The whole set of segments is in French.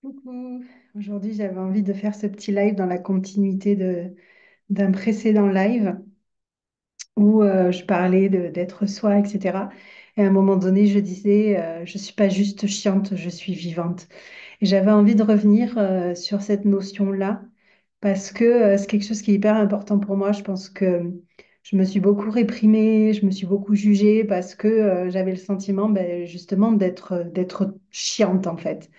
Coucou, aujourd'hui j'avais envie de faire ce petit live dans la continuité d'un précédent live où je parlais d'être soi, etc. Et à un moment donné, je disais, je suis pas juste chiante, je suis vivante. Et j'avais envie de revenir sur cette notion-là parce que c'est quelque chose qui est hyper important pour moi. Je pense que je me suis beaucoup réprimée, je me suis beaucoup jugée parce que j'avais le sentiment ben, justement d'être chiante en fait,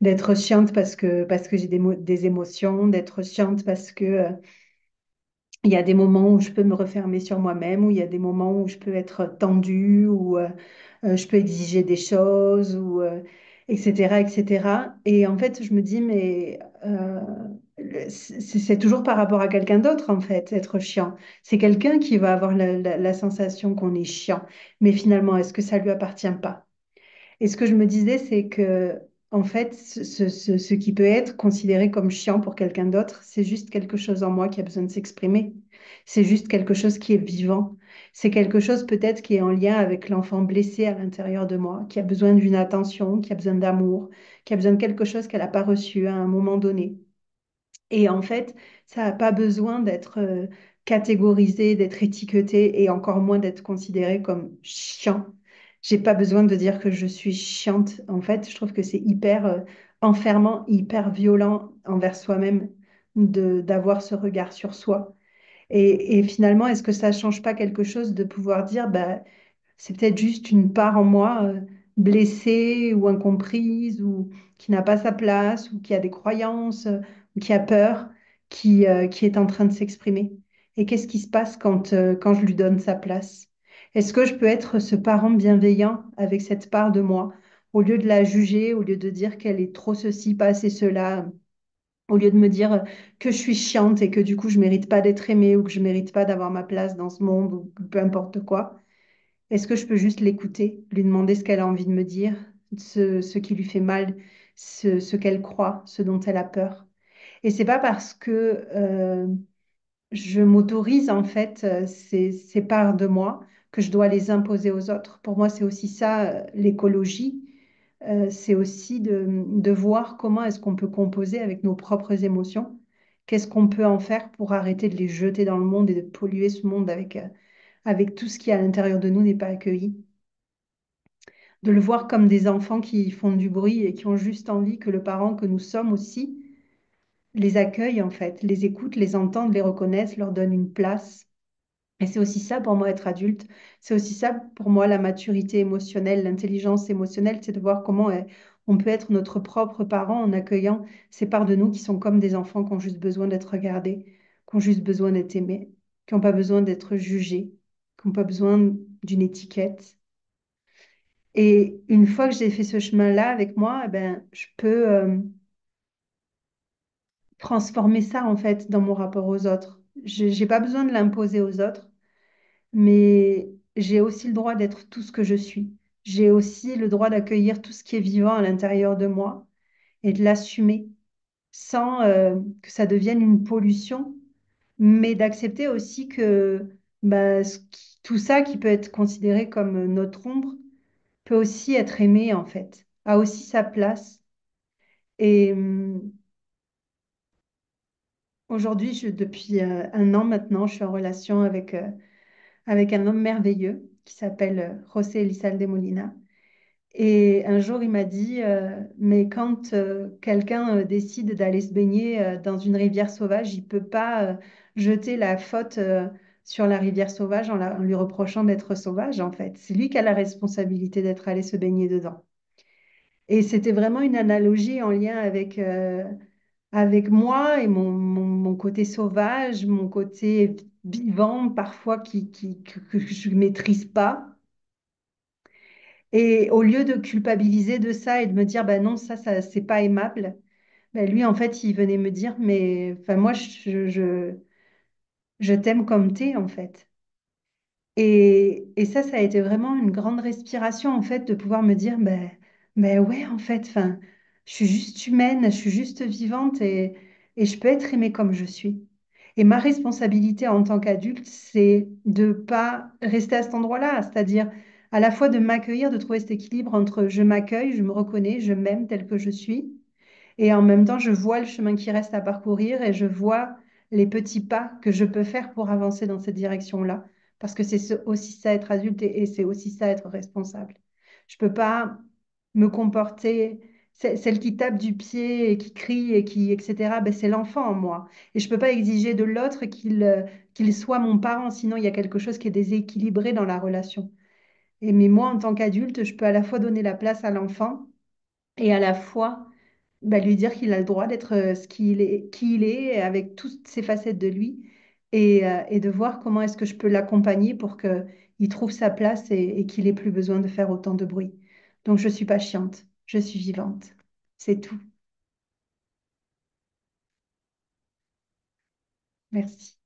d'être chiante parce que j'ai des émotions, d'être chiante parce que il y a des moments où je peux me refermer sur moi-même, où il y a des moments où je peux être tendue, où je peux exiger des choses, ou, etc., etc. Et en fait, je me dis, mais c'est toujours par rapport à quelqu'un d'autre, en fait, être chiant. C'est quelqu'un qui va avoir la sensation qu'on est chiant. Mais finalement, est-ce que ça lui appartient pas? Et ce que je me disais, c'est que, en fait, ce qui peut être considéré comme chiant pour quelqu'un d'autre, c'est juste quelque chose en moi qui a besoin de s'exprimer. C'est juste quelque chose qui est vivant. C'est quelque chose peut-être qui est en lien avec l'enfant blessé à l'intérieur de moi, qui a besoin d'une attention, qui a besoin d'amour, qui a besoin de quelque chose qu'elle n'a pas reçu à un moment donné. Et en fait, ça n'a pas besoin d'être catégorisé, d'être étiqueté et encore moins d'être considéré comme chiant. J'ai pas besoin de dire que je suis chiante. En fait, je trouve que c'est hyper enfermant, hyper violent envers soi-même d'avoir ce regard sur soi. Et finalement, est-ce que ça change pas quelque chose de pouvoir dire, bah, c'est peut-être juste une part en moi blessée ou incomprise ou qui n'a pas sa place ou qui a des croyances ou qui a peur qui est en train de s'exprimer. Et qu'est-ce qui se passe quand je lui donne sa place? Est-ce que je peux être ce parent bienveillant avec cette part de moi au lieu de la juger, au lieu de dire qu'elle est trop ceci, pas assez cela, au lieu de me dire que je suis chiante et que du coup je mérite pas d'être aimée ou que je mérite pas d'avoir ma place dans ce monde ou peu importe quoi? Est-ce que je peux juste l'écouter, lui demander ce qu'elle a envie de me dire, ce qui lui fait mal, ce qu'elle croit, ce dont elle a peur? Et c'est pas parce que je m'autorise en fait ces parts de moi que je dois les imposer aux autres. Pour moi, c'est aussi ça, l'écologie. C'est aussi de voir comment est-ce qu'on peut composer avec nos propres émotions. Qu'est-ce qu'on peut en faire pour arrêter de les jeter dans le monde et de polluer ce monde avec tout ce qui à l'intérieur de nous n'est pas accueilli. De le voir comme des enfants qui font du bruit et qui ont juste envie que le parent que nous sommes aussi les accueille en fait, les écoute, les entende, les reconnaisse, leur donne une place. Et c'est aussi ça pour moi être adulte. C'est aussi ça pour moi la maturité émotionnelle, l'intelligence émotionnelle, c'est de voir comment on peut être notre propre parent en accueillant ces parts de nous qui sont comme des enfants qui ont juste besoin d'être regardés, qui ont juste besoin d'être aimés, qui n'ont pas besoin d'être jugés, qui n'ont pas besoin d'une étiquette. Et une fois que j'ai fait ce chemin-là avec moi, eh ben, je peux transformer ça en fait dans mon rapport aux autres. Je n'ai pas besoin de l'imposer aux autres, mais j'ai aussi le droit d'être tout ce que je suis. J'ai aussi le droit d'accueillir tout ce qui est vivant à l'intérieur de moi et de l'assumer sans que ça devienne une pollution, mais d'accepter aussi que bah, tout ça qui peut être considéré comme notre ombre peut aussi être aimé en fait, a aussi sa place. Et aujourd'hui, depuis un an maintenant, je suis en relation avec un homme merveilleux qui s'appelle José Elizalde Molina. Et un jour, il m'a dit, mais quand quelqu'un décide d'aller se baigner dans une rivière sauvage, il peut pas jeter la faute sur la rivière sauvage en lui reprochant d'être sauvage, en fait. C'est lui qui a la responsabilité d'être allé se baigner dedans. Et c'était vraiment une analogie en lien avec moi et mon côté sauvage, mon côté vivant, parfois que je ne maîtrise pas. Et au lieu de culpabiliser de ça et de me dire, bah non, ça c'est pas aimable, bah lui, en fait, il venait me dire, mais enfin, moi, je t'aime comme t'es, en fait. Et ça a été vraiment une grande respiration, en fait, de pouvoir me dire, ben ouais, en fait, enfin, je suis juste humaine, je suis juste vivante et je peux être aimée comme je suis. Et ma responsabilité en tant qu'adulte, c'est de pas rester à cet endroit-là, c'est-à-dire à la fois de m'accueillir, de trouver cet équilibre entre je m'accueille, je me reconnais, je m'aime tel que je suis, Et en même temps, je vois le chemin qui reste à parcourir et je vois les petits pas que je peux faire pour avancer dans cette direction-là. Parce que aussi ça être adulte et c'est aussi ça être responsable. Je peux pas me comporter, celle qui tape du pied et qui crie et qui, etc., ben, c'est l'enfant en moi. Et je peux pas exiger de l'autre qu'il soit mon parent, sinon il y a quelque chose qui est déséquilibré dans la relation. Mais moi, en tant qu'adulte, je peux à la fois donner la place à l'enfant et à la fois bah, lui dire qu'il a le droit d'être ce qu'il est, qui il est, avec toutes ses facettes de lui, et de voir comment est-ce que je peux l'accompagner pour qu'il trouve sa place et qu'il ait plus besoin de faire autant de bruit. Donc, je suis pas chiante, je suis vivante. C'est tout. Merci.